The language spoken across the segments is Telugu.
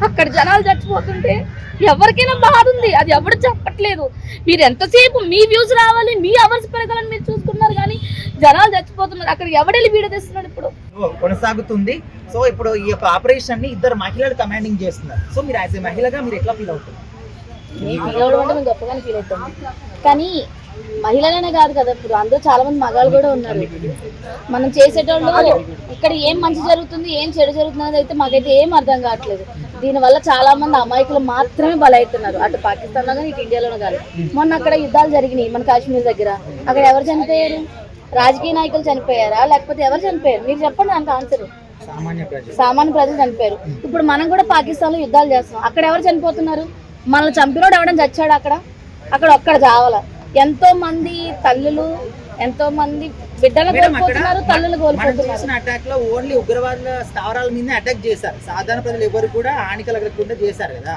అక్కడ జనాలు చచ్చిపోతుంటే ఎవరికైనా బాధ ఉంది, అది ఎవరు చెప్పట్లేదు. మీరు ఎంతసేపు మీ వ్యూస్ రావాలి, మీ అవర్స్ పెరగాలని మీరు చూసుకున్నారు, కానీ జనాలు చచ్చిపోతున్నారు. అక్కడ ఎవడెళ్ళి వీడియో తెస్తున్నాడు ఇప్పుడు కొనసాగుతుంది. సో ఇప్పుడు ఈ యొక్క ఆపరేషన్ ని ఇద్దరు మహిళలు కమాండింగ్ చేస్తున్నారు. సో మీరు యాజ్ ఏ మహిళగా మీరు ఎట్లా ఫీల్ అవుతుంది? మేము ఫీల్ అవ్వడం అంటే మేము గొప్పగానే ఫీల్ అవుతాం, కానీ మహిళలనే కాదు కదా, ఇప్పుడు అందరూ చాలా మంది మగాళ్ళు కూడా ఉన్నారు. మనం చేసేటోళ్ళు ఇక్కడ ఏం మంచి జరుగుతుంది, ఏం చెడు జరుగుతుంది అనేది అయితే మాకైతే ఏం అర్థం కావట్లేదు. దీనివల్ల చాలా మంది అమాయకులు మాత్రమే బలవుతున్నారు, అటు పాకిస్తాన్లో కానీ ఇటు ఇండియాలోనూ కానీ. మొన్న అక్కడ యుద్ధాలు జరిగినాయి మన కాశ్మీర్ దగ్గర, అక్కడ ఎవరు చనిపోయారు? రాజకీయ నాయకులు చనిపోయారా, లేకపోతే ఎవరు చనిపోయారు? మీరు చెప్పండి దానికి ఆన్సర్. సామాన్య ప్రజలు చనిపోయారు. ఇప్పుడు మనం కూడా పాకిస్తాన్లో యుద్ధాలు చేస్తున్నాం, అక్కడ ఎవరు చనిపోతున్నారు? మనల్ని చంపినోడు ఎవడని చచ్చాడు అక్కడ ఒక్కడ చావాల. ఎంతో మంది తల్లులు, ఎంతో మంది బిడ్డలు కోల్పోతున్నారు, తల్లులు కోల్పోతున్నారు. అటాక్ లో ఓన్లీ ఉగ్రవాదుల స్థావరాల మీద అటాక్ చేశారు, సాధారణ ప్రజలు ఎవరు కూడా హాని కలగకుండా చేశారు కదా.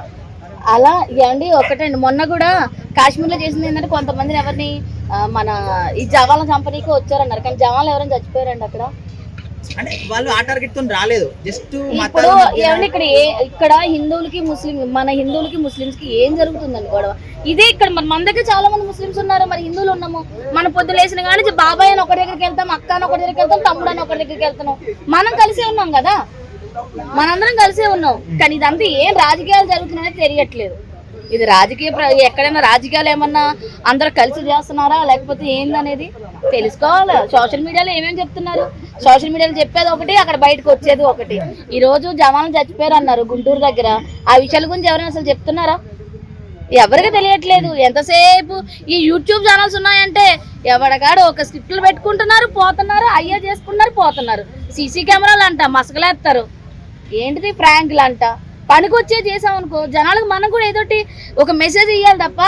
అలా ఇవ్వండి ఒకటండి. మొన్న కూడా కాశ్మీర్లో చేసింది ఏంటంటే కొంతమందిని ఎవరిని మన ఈ జవాన్ల కంపెనీకి వచ్చారన్నారు, కానీ జవాన్లు ఎవరైనా చచ్చిపోయారండి అక్కడ. అంటే వాళ్ళు ఆ టార్గెట్ తో రాలేదు, జస్ట్ ఇప్పుడు ఏమండి ఇక్కడ హిందువులకి మన హిందువులకి ముస్లిమ్స్ కి ఏం జరుగుతుందండి గొడవ? ఇదే ఇక్కడ మన దగ్గర చాలా మంది ముస్లిమ్స్ ఉన్నారు, మరి హిందువులు ఉన్నాము. మన పొద్దు లేచిన కానీ బాబాయ్ అని ఒకటి దగ్గరికి వెళ్తాం, అక్క అని ఒకటి దగ్గరికి వెళ్తాం, తమ్ముడు అని ఒకటి దగ్గరికి వెళ్తున్నాం. మనం కలిసే ఉన్నాం కదా, మనందరం కలిసే ఉన్నాం. కానీ ఇదంతా ఏం రాజకీయాలు జరుగుతున్నాయని తెలియట్లేదు. ఇది రాజకీయ ఎక్కడైనా రాజకీయాలు ఏమన్నా అందరూ కలిసి చేస్తున్నారా లేకపోతే ఏందనేది తెలుసుకోవాలి. సోషల్ మీడియాలో ఏమేమి చెప్తున్నారు, సోషల్ మీడియాలో చెప్పేది ఒకటి, అక్కడ బయటకు వచ్చేది ఒకటి. ఈ రోజు జవాన్లు చచ్చిపోయారు అన్నారు గుంటూరు దగ్గర, ఆ విషయాల గురించి ఎవరైనా అసలు చెప్తున్నారా? ఎవరికి తెలియట్లేదు. ఎంతసేపు ఈ యూట్యూబ్ ఛానల్స్ ఉన్నాయంటే ఎవడగాడు ఒక స్క్రిప్ట్లు పెట్టుకుంటున్నారు, పోతున్నారు, అయ్యే చేసుకుంటున్నారు, పోతున్నారు. సీసీ కెమెరాలు అంట మసకలేస్తారు, ఏంటిది ప్రాంకులు అంట. పనికొచ్చే చేసామనుకో జనాలకు మనం కూడా ఏదోటి ఒక మెసేజ్ ఇవ్వాలి తప్ప,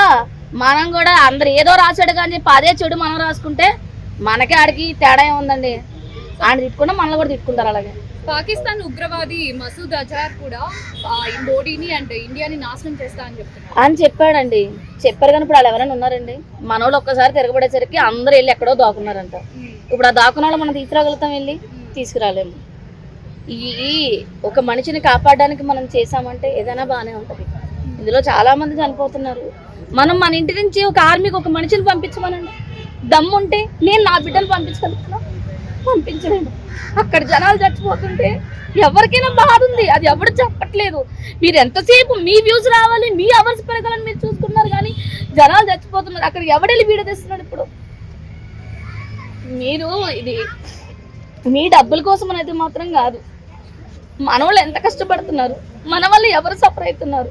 మనం కూడా అందరు ఏదో రాశాడు కానీ చెప్పి అదే చెడు మనం రాసుకుంటే మనకే ఆడికి తేడా ఏముందండి? ఆయన తిట్టుకుంటే మనల్ని కూడా తిట్టుకుంటారు. అలాగే పాకిస్తాన్ ఉగ్రవాది మసూద్ అజార్ కూడా మోడీని అంటే ఇండియాని నాశనం చేస్తా అని చెప్తున్నారు అని చెప్పాడండి. చెప్పారు కానీ ఇప్పుడు వాళ్ళు ఎవరైనా ఉన్నారండి? మనోళ్ళు ఒక్కసారి తిరగబడేసరికి అందరూ వెళ్ళి ఎక్కడో దాక్కున్నారంట. ఇప్పుడు ఆ దాక్కున్న వాళ్ళు మనం తీసుకురాగలుగుతాం? వెళ్ళి తీసుకురాలేము. ఈ ఒక మనిషిని కాపాడడానికి మనం చేసామంటే ఏదైనా బాగానే ఉంటుంది. ఇందులో చాలా మంది చనిపోతున్నారు. మనం మన ఇంటి నుంచి ఒక ఆర్మీకి ఒక మనిషిని పంపించమనండి, దమ్ముంటే. నేను నా బిడ్డలు పంపించగలుగుతున్నా, పంపించలేను. అక్కడ జనాలు చచ్చిపోతుంటే ఎవరికైనా బాధ ఉంది, అది ఎవరు చెప్పట్లేదు. మీరు ఎంతసేపు మీ వ్యూస్ రావాలి, మీ అవర్స్ పెరగాలని మీరు చూసుకున్నారు, కానీ జనాలు చచ్చిపోతున్నారు. అక్కడ ఎవడెళ్ళి వీడియో తెస్తున్నాడు ఇప్పుడు? మీరు ఇది మీ డబ్బుల కోసం అనేది మాత్రం కాదు. మన వాళ్ళు ఎంత కష్టపడుతున్నారు, మన వాళ్ళు ఎవరు సఫర్ అవుతున్నారు.